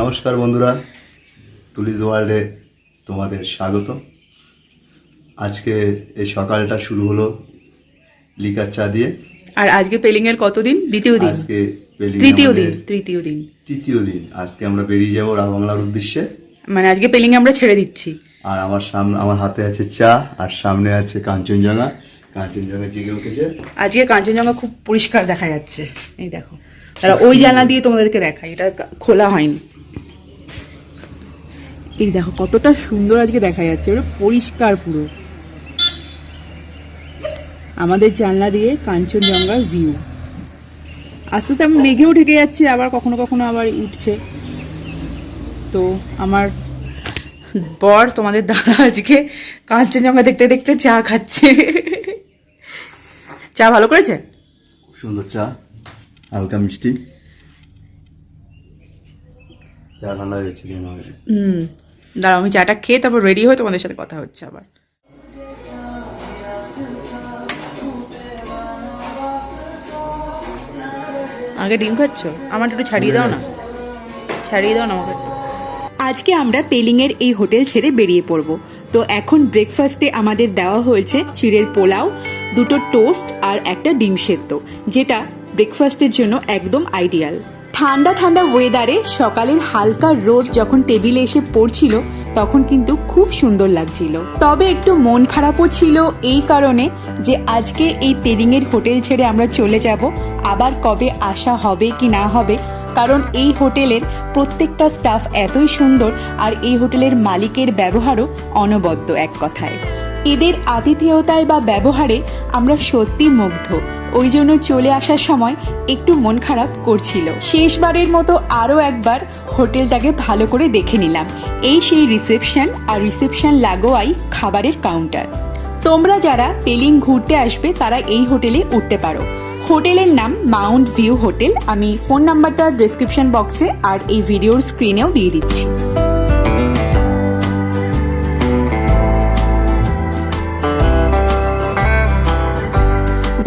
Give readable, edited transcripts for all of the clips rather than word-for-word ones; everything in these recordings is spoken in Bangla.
নমস্কার বন্ধুরা, তুলিজ ওয়ার্ল্ডে তোমাদের স্বাগত। আজকে এই সকালটা শুরু হলো লিকার চা দিয়ে। আর আজকে পেলিং এর কতদিন? দ্বিতীয় দিন। আজকে পেলিং তৃতীয় দিন। আজকে আমরা বেরিয়ে যাবো রাবাংলার উদ্দেশ্যে। মানে আজকে পেলিং আমরা ছেড়ে দিচ্ছি। আর আমার হাতে আছে চা, আর সামনে আছে কাঞ্চনজঙ্ঘা। কাঞ্চনজঙ্ঘা জেগে উঠেছে। আজকে কাঞ্চনজঙ্ঘা খুব পরিষ্কার দেখা যাচ্ছে। এই দেখো, তারা ওই জানলা দিয়ে তোমাদেরকে দেখায়, এটা খোলা হয়নি। এই দেখো কতটা সুন্দর আজকে দেখা যাচ্ছে, ওটা পরিষ্কার পুরো। আমাদের জানলা দিয়ে কাঞ্চনজঙ্ঘার ভিউ। আস্তে আস্তে আমি মেঘেও ঢেকে যাচ্ছে, আবার কখনো কখনো আবার উঠছে। তো আমার বর, তোমাদের দাদা, আজকে কাঞ্চনজঙ্ঘা দেখতে দেখতে চা খাচ্ছে। চা ভালো করেছে? খুব সুন্দর চা, হালকা মিষ্টি। চা ঠান্ডা হয়ে যাচ্ছে। দাঁড়াও, আমি চাটা খেয়ে তারপর রেডি হয়ে তোমাদের সাথে কথা হচ্ছে আবার। আগে ডিম খাচ্ছ? আমার একটু ছাড়িয়ে দাও না, আমাকে। আজকে আমরা পেলিংয়ের এই হোটেল ছেড়ে বেরিয়ে পড়ব। তো এখন ব্রেকফাস্টে আমাদের দেওয়া হয়েছে চিড়ের পোলাও, 2টো টোস্ট আর একটা ডিম সেদ্ধ, যেটা ব্রেকফাস্টের জন্য একদম আইডিয়াল। ঠান্ডা ঠান্ডা ওয়েদারে সকালের হালকা রোদ যখন টেবিলে এসে পড়ছিল, তখন কিন্তু খুব সুন্দর লাগছিল। তবে একটু মন খারাপও ছিল এই কারণে যে আজকে এই পেলিংয়ের হোটেল ছেড়ে আমরা চলে যাব। আবার কবে আসা হবে কি না হবে, কারণ এই হোটেলের প্রত্যেকটা স্টাফ এতই সুন্দর, আর এই হোটেলের মালিকের ব্যবহারও অনবদ্য। এক কথায় এদের আতিথেয়তায় বা ব্যবহারে আমরা সত্যি মুগ্ধ। ওই জন্য চলে আসার সময় একটু মন খারাপ করছিল। শেষবারের মতো আরও একবার হোটেলটাকে ভালো করে দেখে নিলাম। এই সেই রিসেপশন, আর রিসেপশন লাগোয়াই খাবারের কাউন্টার। তোমরা যারা পেলিং ঘুরতে আসবে তারা এই হোটেলে উঠতে পারো। হোটেলের নাম মাউন্ট ভিউ হোটেল। আমি ফোন নাম্বারটা ডেসক্রিপশন বক্সে আর এই ভিডিওর স্ক্রিনেও দিয়ে দিচ্ছি।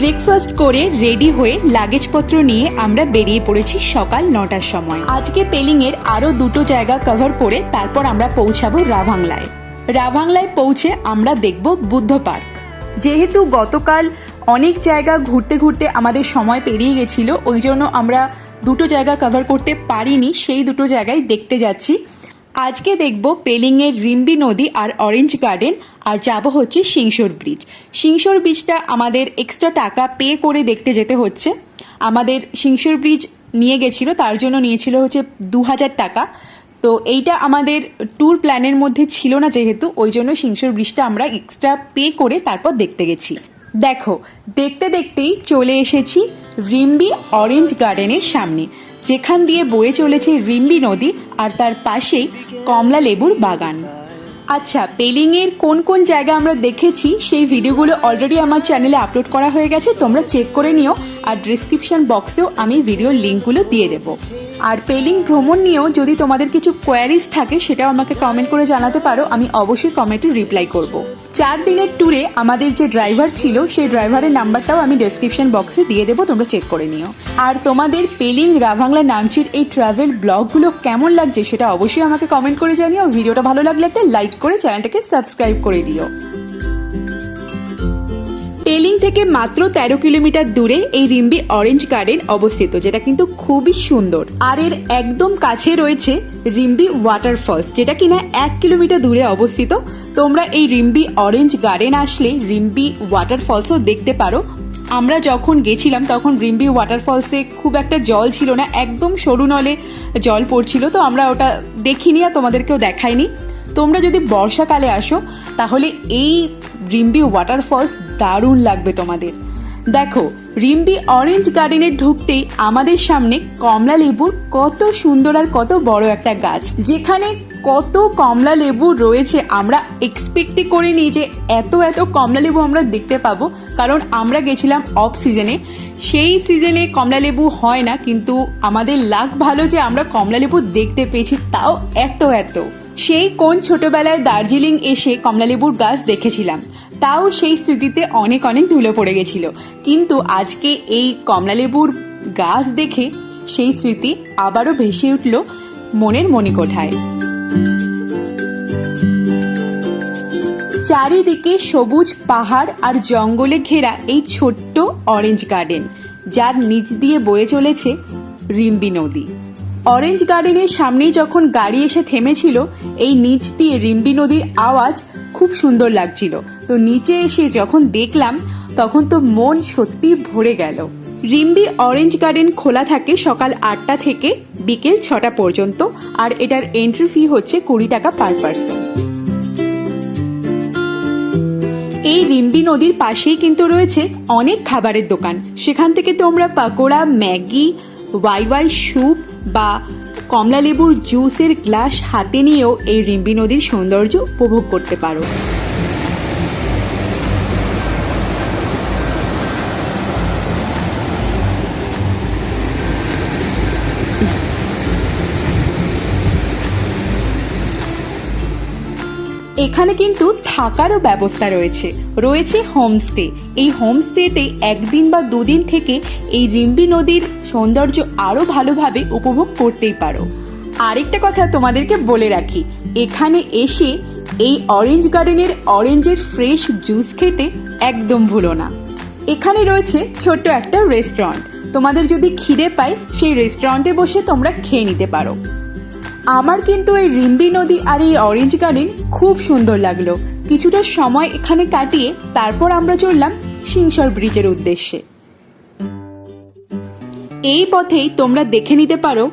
ব্রেকফাস্ট করে রেডি হয়ে লাগেজপত্র নিয়ে আমরা বেরিয়ে পড়েছি সকাল 9টার সময়। আজকে পেলিংয়ের আরও 2টো জায়গা কভার করে তারপর আমরা পৌঁছাবো রাভাংলায়। রাভাংলায় পৌঁছে আমরা দেখব বুদ্ধ পার্ক। যেহেতু গতকাল অনেক জায়গা ঘুরতে ঘুরতে আমাদের সময় পেরিয়ে গেছিল, ওই জন্য আমরা 2টো জায়গা কভার করতে পারিনি। সেই 2টো জায়গায় দেখতে যাচ্ছি। আজকে দেখব পেলিংয়ের রিম্বি নদী আর অরেঞ্জ গার্ডেন, আর যাব হচ্ছে সিংসর ব্রিজ। সিংসর ব্রিজটা আমাদের এক্সট্রা টাকা পে করে দেখতে যেতে হচ্ছে। আমাদের সিংসর ব্রিজ নিয়ে গেছিলো, তার জন্য নিয়েছিল হচ্ছে 2000 টাকা। তো এইটা আমাদের ট্যুর প্ল্যানের মধ্যে ছিল না, যেহেতু ওই জন্য সিংসর ব্রিজটা আমরা এক্সট্রা পে করে তারপর দেখতে গেছি। দেখো, দেখতে দেখতেই চলে এসেছি রিম্বি অরেঞ্জ গার্ডেনের সামনে, যেখান দিয়ে বয়ে চলেছে রিম্বি নদী, আর তার পাশেই কমলা লেবুর বাগান। আচ্ছা, পেলিংয়ের কোন কোন জায়গা আমরা দেখেছি সেই ভিডিওগুলো অলরেডি আমার চ্যানেলে আপলোড করা হয়ে গেছে, তোমরা চেক করে নিও। আর ডিসক্রিপশন বক্সেও আমি ভিডিওর লিঙ্কগুলো দিয়ে দেবো। আর পেলিং ভ্রমণ নিয়েও যদি তোমাদের কিছু কোয়ারিজ থাকে, সেটাও আমাকে কমেন্ট করে জানাতে পারো, আমি অবশ্যই কমেন্টে রিপ্লাই করব। 4 দিনের ট্যুরে আমাদের যে ড্রাইভার ছিল, সেই ড্রাইভারের নাম্বারটাও আমি ডেসক্রিপশন বক্সে দিয়ে দেবো, তোমরা চেক করে নিও। আর তোমাদের পেলিং, রাভাংলা, নামচির এই ট্রাভেল ব্লগগুলো কেমন লাগছে সেটা অবশ্যই আমাকে কমেন্ট করে জানিও। ভিডিওটা ভালো লাগলে একটা লাইক করে চ্যানেলটাকে সাবস্ক্রাইব করে দিও। পেলিং থেকে মাত্র 13 কিলোমিটার দূরে এই রিম্বি অরেঞ্জ গার্ডেন অবস্থিত, যেটা কিন্তু খুবই সুন্দর। আর এর একদম কাছে রয়েছে রিম্বি ওয়াটারফলস, যেটা কিনা 1 কিলোমিটার দূরে অবস্থিত। তোমরা এই রিম্বি অরেঞ্জ গার্ডেন আসলে রিম্বি ওয়াটারফলসও দেখতে পারো। আমরা যখন গেছিলাম তখন রিম্বি ওয়াটারফলসে খুব একটা জল ছিল না, একদম সরু নলে জল পড়ছিল, তো আমরা ওটা দেখিনি আর তোমাদেরকেও দেখাইনি। তোমরা যদি বর্ষাকালে আসো তাহলে এই রিম্বি ওয়াটারফলস দারুণ লাগবে তোমাদের। দেখো, রিম্বি অরেঞ্জ গার্ডেনে ঢুকতেই আমাদের সামনে কমলা লেবুর কত সুন্দর আর কত বড় একটা গাছ, যেখানে কত কমলা লেবু রয়েছে। আমরা এক্সপেক্টই করিনি যে এত এত কমলা লেবু আমরা দেখতে পাবো, কারণ আমরা গেছিলাম অফ সিজনে। সেই সিজনে কমলা লেবু হয় না, কিন্তু আমাদের লাক ভালো যে আমরা কমলা লেবু দেখতে পেয়েছি, তাও এত এত। সেই কোন ছোটবেলায় দার্জিলিং এসে কমলালেবুর গাছ দেখেছিলাম, তাও সেই স্মৃতিতে অনেক অনেক ধুলো পড়ে গেছিল। কিন্তু আজকে এই কমলালেবুর গাছ দেখে সেই স্মৃতি আবারও ভেসে উঠল মনের মণিকোঠায়। চারিদিকে সবুজ পাহাড় আর জঙ্গলে ঘেরা এই ছোট্ট অরেঞ্জ গার্ডেন, যার নিচ দিয়ে বয়ে চলেছে রিম্বি নদী। অরেঞ্জ গার্ডেনের সামনেই যখন গাড়ি এসে থেমেছিল, এই নিচ দিয়ে রিম্বি নদীর আওয়াজ খুব সুন্দর লাগছিল। তো নিচে এসে যখন দেখলাম তখন তো মন সত্যি ভরে গেল। রিম্বি অরেঞ্জ গার্ডেন খোলা থাকে সকাল 8টা থেকে বিকেল 6টা পর্যন্ত, আর এটার এন্ট্রি ফি হচ্ছে 20 টাকা পার পার্সন। এই রিম্বি নদীর পাশেই কিন্তু রয়েছে অনেক খাবারের দোকান। সেখান থেকে তোমরা পাকোড়া, ম্যাগি, ওয়াই স্যুপ বা কমলা লেবুর জুসের গ্লাস হাতে নিয়েও এই রিম্বি নদীর সৌন্দর্য উপভোগ করতে পারো। এখানে কিন্তু থাকারও ব্যবস্থা রয়েছে হোমস্টে। এই হোমস্টেতে 1 দিন বা 2 দিন থেকে এই রিম্বি নদীর সৌন্দর্য আরো ভালোভাবে উপভোগ করতেই পারো। আরেকটা কথা তোমাদেরকে বলে রাখি, এখানে এসে এই অরেঞ্জ গার্ডেনের অরেঞ্জের ফ্রেশ জুস খেতে একদম ভুলো না। এখানে রয়েছে ছোট্ট একটা রেস্টুরেন্ট, তোমাদের যদি খিদে পায় সেই রেস্টুরেন্টে বসে তোমরা খেয়ে নিতে পারো। আমার কিন্তু এই রিম্বি নদী আর এই অরেঞ্জ গার্ডেন খুব সুন্দর লাগলো। কিছুটা সময় এখানে কাটিয়ে তারপর আমরা চললাম সিংসর ব্রিজের উদ্দেশ্যে। এই পথেই তোমরা দেখে নিতে পারো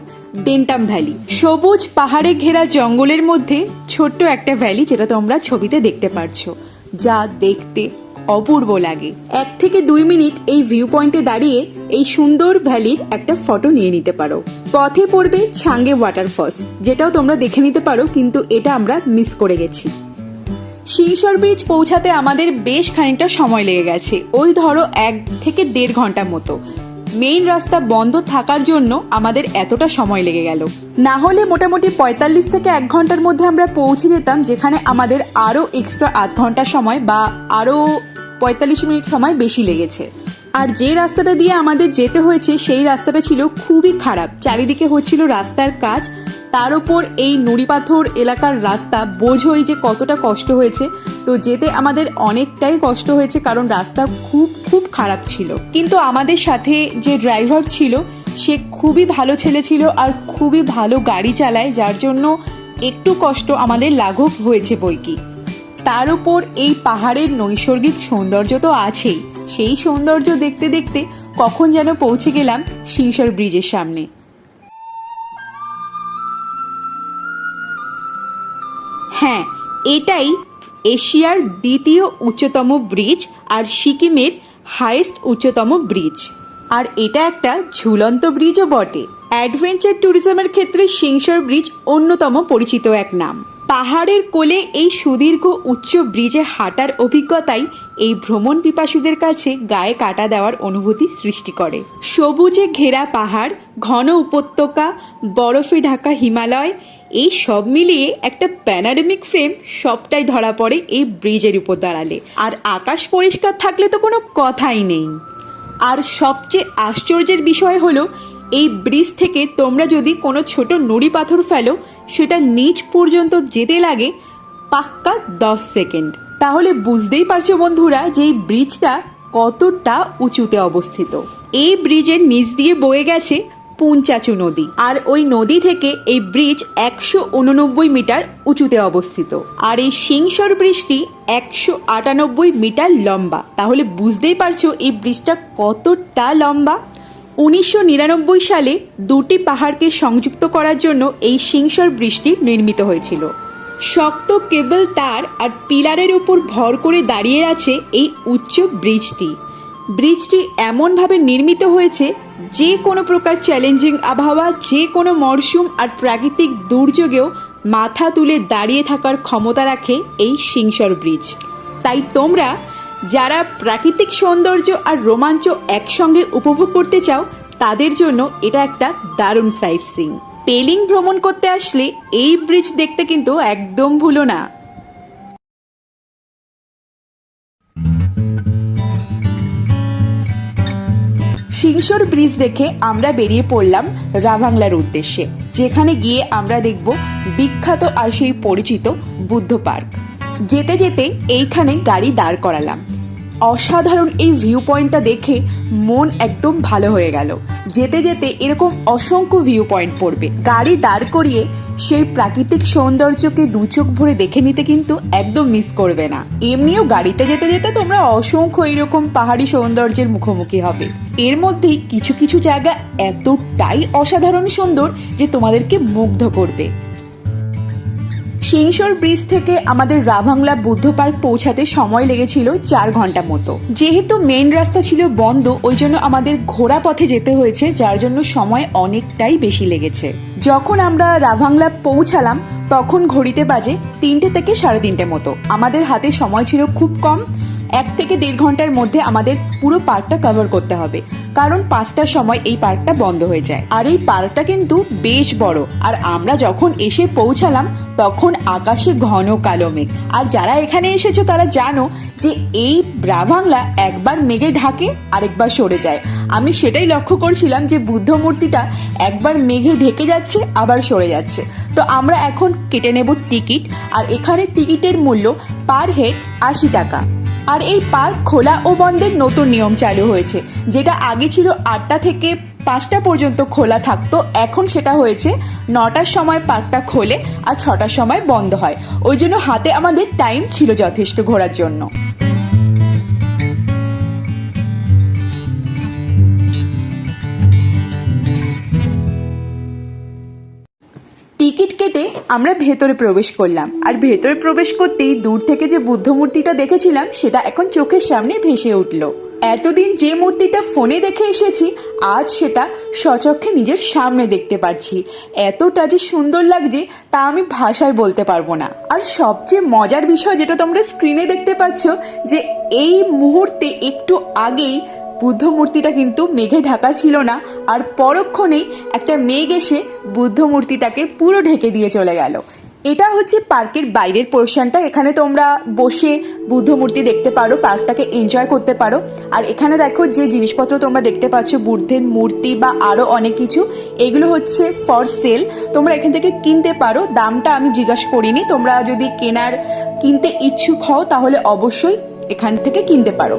ডেন্টাম ভ্যালি, সবুজ পাহাড়ে ঘেরা জঙ্গলের মধ্যে ছোট্ট একটা ভ্যালি, যেটা তোমরা ছবিতে দেখতে পারছো, যা দেখতে অপূর্ব লাগে। 1 থেকে 2 মিনিট এই ভিউ পয়েন্টে দাঁড়িয়ে এই সুন্দর ভ্যালির একটা ফটো নিয়ে নিতে পারো। পথে পড়বে ছাঙ্গে ওয়াটারফলস, যেটাও তোমরা দেখে নিতে পারো, কিন্তু এটা আমরা মিস করে গেছি। সিংসর ব্রিজ পৌঁছাতে আমাদের বেশ খানিকটা সময় লেগে গেছে, ওই ধরো 1 থেকে 1.5 ঘন্টা মতো। মেইন রাস্তা বন্ধ থাকার জন্য আমাদের এতটা সময় লেগে গেল, না হলে মোটামুটি 45 থেকে 1 ঘন্টার মধ্যে আমরা পৌঁছে যেতাম, যেখানে আমাদের আরো এক্সট্রা আধ ঘন্টা সময় বা আরো 45 মিনিট সময় বেশি লেগেছে। আর যে রাস্তাটা দিয়ে আমাদের যেতে হয়েছে সেই রাস্তাটা ছিল খুবই খারাপ, চারিদিকে হচ্ছিল রাস্তার কাজ, তার উপর এই নুড়ি পাথর এলাকার রাস্তা, বোঝোই যে কতটা কষ্ট হয়েছে। তো যেতে আমাদের অনেকটাই কষ্ট হয়েছে, কারণ রাস্তা খুব খুব খারাপ ছিল। কিন্তু আমাদের সাথে যে ড্রাইভার ছিল সে খুবই ভালো ছেলে ছিল আর খুবই ভালো গাড়ি চালায়, যার জন্য একটু কষ্ট আমাদের লাঘব হয়েছে বইকি। তার উপর এই পাহাড়ের নৈসর্গিক সৌন্দর্য তো আছেই, সেই সৌন্দর্য দেখতে দেখতে কখন যেন পৌঁছে গেলাম সিংসর ব্রিজের সামনে। হ্যাঁ, এটাই এশিয়ার 2য় উচ্চতম ব্রিজ আর সিকিমের হাইয়েস্ট উচ্চতম ব্রিজ। আর এটা একটা ঝুলন্ত ব্রিজও বটে। অ্যাডভেঞ্চার ট্যুরিজমের ক্ষেত্রে সিংসর ব্রিজ অন্যতম পরিচিত এক নাম। পাহাড়ের কোলে এই সুদীর্ঘ উচ্চ ব্রিজে হাঁটার অভিজ্ঞতাই এই ভ্রমণ পিপাসুদের কাছে গায়ে কাটা দেওয়ার অনুভূতি সৃষ্টি করে। সবুজে ঘেরা পাহাড়, ঘন উপত্যকা, বরফে ঢাকা হিমালয়, এই সব মিলিয়ে একটা প্যানোরামিক ফ্রেম সবটাই ধরা পড়ে এই ব্রিজের উপর দাঁড়ালে। আর আকাশ পরিষ্কার থাকলে তো কোনো কথাই নেই। আর সবচেয়ে আশ্চর্যের বিষয় হলো, এই ব্রিজ থেকে তোমরা যদি কোনো ছোট নুড়ি পাথর ফেলো, সেটা নিচ পর্যন্ত যেতে লাগে পাক্কা 10 সেকেন্ড। তাহলে বুঝতেই পারছো বন্ধুরা যে এই ব্রিজটা কতটা উঁচুতে অবস্থিত। এই ব্রিজের নিচ দিয়ে বয়ে গেছে পুঞ্চাচু নদী, আর ওই নদী থেকে এই ব্রিজ 189 মিটার উঁচুতে অবস্থিত। আর এই সিংসর ব্রিজটি 198 মিটার লম্বা। তাহলে বুঝতেই পারছো এই ব্রিজটা কতটা লম্বা। 1999 সালে 2টি পাহাড়কে সংযুক্ত করার জন্য এই সিংসর ব্রিজটি নির্মিত হয়েছিল। শক্ত কেবল তার আর পিলারের উপর ভর করে দাঁড়িয়ে আছে এই উচ্চ ব্রিজটি। ব্রিজটি এমনভাবে নির্মিত হয়েছে যে কোনো প্রকার চ্যালেঞ্জিং আবহাওয়া, যে কোনো মরশুম আর প্রাকৃতিক দুর্যোগেও মাথা তুলে দাঁড়িয়ে থাকার ক্ষমতা রাখে এই সিংসর ব্রিজ। তাই তোমরা যারা প্রাকৃতিক সৌন্দর্য আর রোমাঞ্চ একসঙ্গে উপভোগ করতে চাও, তাদের জন্য এটা একটা দারুণ সাইট সিইং। পেলিং ভ্রমণ করতে আসলে এই ব্রিজ দেখতে কিন্তু একদম ভুলো না। সিংসর ব্রিজ দেখে আমরা বেরিয়ে পড়লাম রাভাংলার উদ্দেশ্যে, যেখানে গিয়ে আমরা দেখব বিখ্যাত আর সেই পরিচিত বুদ্ধ পার্ক। যেতে যেতে এইখানে গাড়ি দাঁড় করালাম। অসাধারণ এই ভিউ পয়েন্টটা দেখে মন একদম ভালো হয়ে গেল। যেতে যেতে এরকম অসংখ্য ভিউ পয়েন্ট পড়বে, গাড়ি দাঁড় করিয়ে সেই প্রাকৃতিক সৌন্দর্যকে দু চোখ ভরে দেখে নিতে কিন্তু একদম মিস করবে না। এমনিও গাড়িতে যেতে যেতে তোমরা অসংখ্য এরকম পাহাড়ি সৌন্দর্যের মুখোমুখি হবে। এর মধ্যেই কিছু কিছু জায়গা এতটাই অসাধারণ সুন্দর যে তোমাদেরকে মুগ্ধ করবে। সিংসর ব্রিজ থেকে আমাদের রাভাংলা বুদ্ধ পার্ক পৌঁছাতে সময় লেগেছিল 4 ঘন্টা মতো। যেহেতু মেন রাস্তা ছিল বন্ধ, ওই জন্য আমাদের ঘোড়া পথে যেতে হয়েছে, যার জন্য সময় অনেকটাই বেশি লেগেছে। যখন আমরা রাভাংলা পৌঁছালাম তখন ঘড়িতে বাজে 3টে থেকে 3:30 মতো। আমাদের হাতে সময় ছিল খুব কম, 1 থেকে 1.5 ঘন্টার মধ্যে আমাদের পুরো পার্কটা কভার করতে হবে, কারণ 5টার সময় এই পার্কটা বন্ধ হয়ে যায়। আর এই পার্কটা কিন্তু বেশ বড়। আর আমরা যখন এসে পৌঁছালাম তখন আকাশে ঘন কালো মেঘ। আর যারা এখানে এসেছো তারা জানো যে এই রাভাংলা একবার মেঘে ঢাকে আরেকবার সরে যায়। আমি সেটাই লক্ষ্য করছিলাম যে বুদ্ধ মূর্তিটা একবার মেঘে ঢেকে যাচ্ছে আবার সরে যাচ্ছে। তো আমরা এখন কেটে নেব টিকিট, আর এখানে টিকিটের মূল্য পার হেড 80 টাকা। আর এই পার্ক খোলা ও বন্ধের নতুন নিয়ম চালু হয়েছে, যেটা আগে ছিল 8টা থেকে 5টা পর্যন্ত খোলা থাকতো, এখন সেটা হয়েছে 9টার সময় পার্কটা খোলে আর 6টার সময় বন্ধ হয়। ওই জন্য হাতে আমাদের টাইম ছিল যথেষ্ট ঘোরার জন্য। টিকিট কেটে আমরা ভেতরে প্রবেশ করলাম, আর ভেতরে প্রবেশ করতেই দূর থেকে যে বুদ্ধ মূর্তিটা দেখেছিলাম সেটা এখন চোখের সামনে ভেসে উঠল। এতদিন যে মূর্তিটা ফোনে দেখে এসেছি, আজ সেটা স্বচক্ষে নিজের সামনে দেখতে পাচ্ছি। এতটা যে সুন্দর লাগছে তা আমি ভাষায় বলতে পারবো না। আর সবচেয়ে মজার বিষয় যেটা তোমরা স্ক্রিনে দেখতে পাচ্ছ, যে এই মুহূর্তে একটু আগেই বুদ্ধ মূর্তিটা কিন্তু মেঘে ঢাকা ছিল না, আর পরক্ষণেই একটা মেঘ এসে বুদ্ধ মূর্তিটাকে পুরো ঢেকে দিয়ে চলে গেল। এটা হচ্ছে পার্কের বাইরের পোর্শনটা। এখানে তোমরা বসে বুদ্ধ মূর্তি দেখতে পারো, পার্কটাকে এনজয় করতে পারো। আর এখানে দেখো যে জিনিসপত্র তোমরা দেখতে পাচ্ছ, বুদ্ধের মূর্তি বা আরও অনেক কিছু, এগুলো হচ্ছে ফর সেল। তোমরা এখান থেকে কিনতে পারো, দামটা আমি জিজ্ঞাসা করিনি। তোমরা যদি কিনতে ইচ্ছুক হও তাহলে অবশ্যই এখান থেকে কিনতে পারো।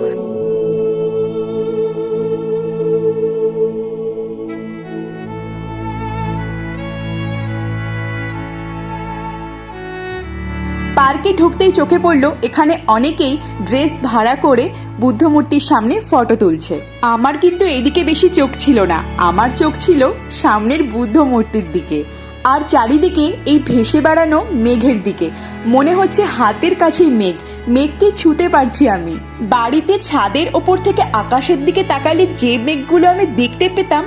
পার্কে ঢুকতেই চোখে পড়লো এখানে অনেকেই ড্রেস ভাড়া করে বুদ্ধ মূর্তির সামনে ফটো তুলছে। আমার কিন্তু এদিকে বেশি চোখ ছিল না, আমার চোখ ছিল সামনের বুদ্ধ মূর্তির দিকে আর চারিদিকে এই ভেসে বেড়ানো মেঘের দিকে। মনে হচ্ছে হাতের কাছেই মেঘ, মেঘকে ছুঁতে পারছি আমি। বাড়িতে ছাদের ওপর থেকে আকাশের দিকে তাকালে যে মেঘগুলো আমি দেখতে পেতাম,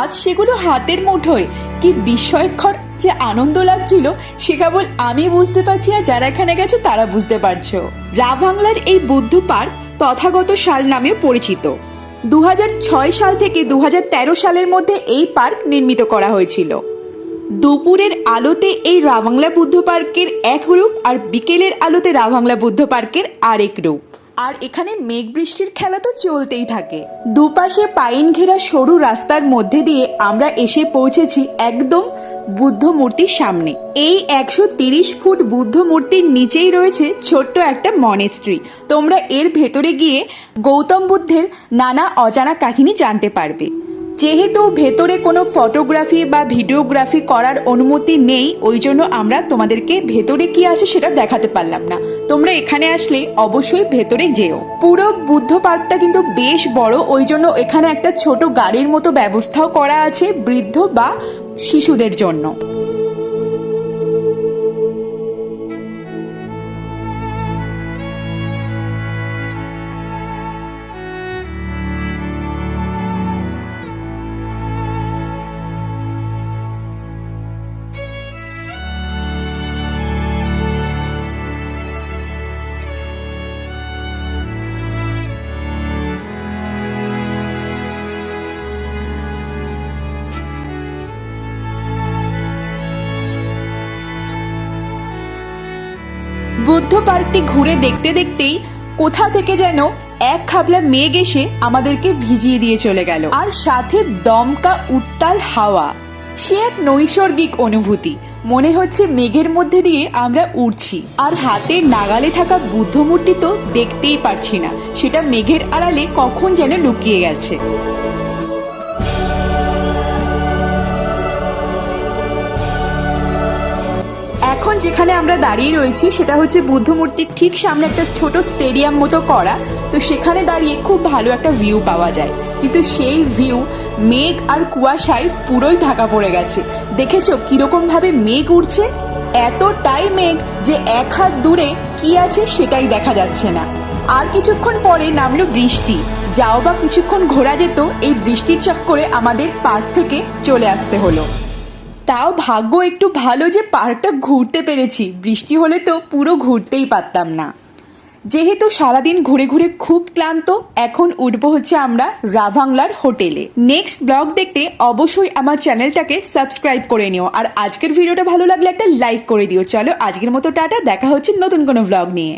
আজ সেগুলো হাতের মুঠোয়। কি বিস্ময়কর যে আনন্দ লাগছিল সে কেবল আমি বুঝতে পারছি, আর যারা এখানে গেছে তারা বুঝতে পারছো। রাভাংলার এই বুদ্ধ পার্ক তথাগত শাল নামেও পরিচিত। 2006 সাল থেকে 2013 সালের মধ্যে এই পার্ক নির্মিত করা হয়েছিল। দুপুরের আলোতে এই রাভাংলা বুদ্ধ পার্কের এক রূপ, আর বিকেলের আলোতে রাভাংলা বুদ্ধ পার্কের আরেক রূপ। আর এখানে মেঘ বৃষ্টির খেলা তো চলতেই থাকে। দুপাশে পাইন ঘেরা সরু রাস্তার মধ্যে দিয়ে আমরা এসে পৌঁছেছি একদম বুদ্ধ মূর্তির সামনে। এই 130 ফুট বুদ্ধ মূর্তির নিচেই রয়েছে ছোট্ট একটা মনেস্ট্রি। তোমরা এর ভেতরে গিয়ে গৌতম বুদ্ধের নানা অজানা কাহিনী জানতে পারবে। যেহেতু ভেতরে কোনো ফটোগ্রাফি বা ভিডিওগ্রাফি করার অনুমতি নেই, ওই জন্য আমরা তোমাদেরকে ভেতরে কি আছে সেটা দেখাতে পারলাম না। তোমরা এখানে আসলে অবশ্যই ভেতরে যেও। পুরো বুদ্ধ পার্কটা কিন্তু বেশ বড়, ওই জন্য এখানে একটা ছোট গাড়ির মতো ব্যবস্থাও করা আছে বৃদ্ধ বা শিশুদের জন্য। বুদ্ধ পার্কটি ঘুরে দেখতে দেখতেই কোথা থেকে যেন এক খাবলা মেঘ এসে আমাদেরকে ভিজিয়ে দিয়ে চলে গেল, আর সাথে দমকা উত্তাল হাওয়া। সে এক নৈসর্গিক অনুভূতি, মনে হচ্ছে মেঘের মধ্যে দিয়ে আমরা উড়ছি। আর হাতে নাগালে থাকা বুদ্ধ মূর্তি তো দেখতেই পারছি না, সেটা মেঘের আড়ালে কখন যেন লুকিয়ে গেছে। এখন যেখানে আমরা দাঁড়িয়ে রয়েছি সেটা হচ্ছে বুদ্ধ মূর্তির ঠিক সামনে একটা ছোট স্টেডিয়াম মতো করা, তো সেখানে দাঁড়িয়ে খুব ভালো একটা ভিউ পাওয়া যায়। কিন্তু সেই ভিউ মেঘ আর কুয়াশায় পুরোই ঢাকা পড়ে গেছে। দেখেছো কিরকম ভাবে মেঘ উঠছে? এতটাই মেঘ যে এক হাত দূরে কি আছে সেটাই দেখা যাচ্ছে না। আর কিছুক্ষণ পরে নামলো বৃষ্টি। যাও বা কিছুক্ষণ ঘোরা যেত, এই বৃষ্টির চক্করে আমাদের পার্ক থেকে চলে আসতে হলো। তাও ভাগ্য একটু ভালো যে পার্কটা ঘুরতে পেরেছি, বৃষ্টি হলে তো পুরো ঘুরতেই পারতাম না। যেহেতু সারাদিন ঘুরে ঘুরে খুব ক্লান্ত, এখন উঠবো হচ্ছে আমরা রাভাংলার হোটেলে। নেক্সট ব্লগ দেখতে অবশ্যই আমার চ্যানেলটাকে সাবস্ক্রাইব করে নিও, আর আজকের ভিডিওটা ভালো লাগলে একটা লাইক করে দিও। চলো আজকের মতো টাটা, দেখা হচ্ছে নতুন কোনো ব্লগ নিয়ে।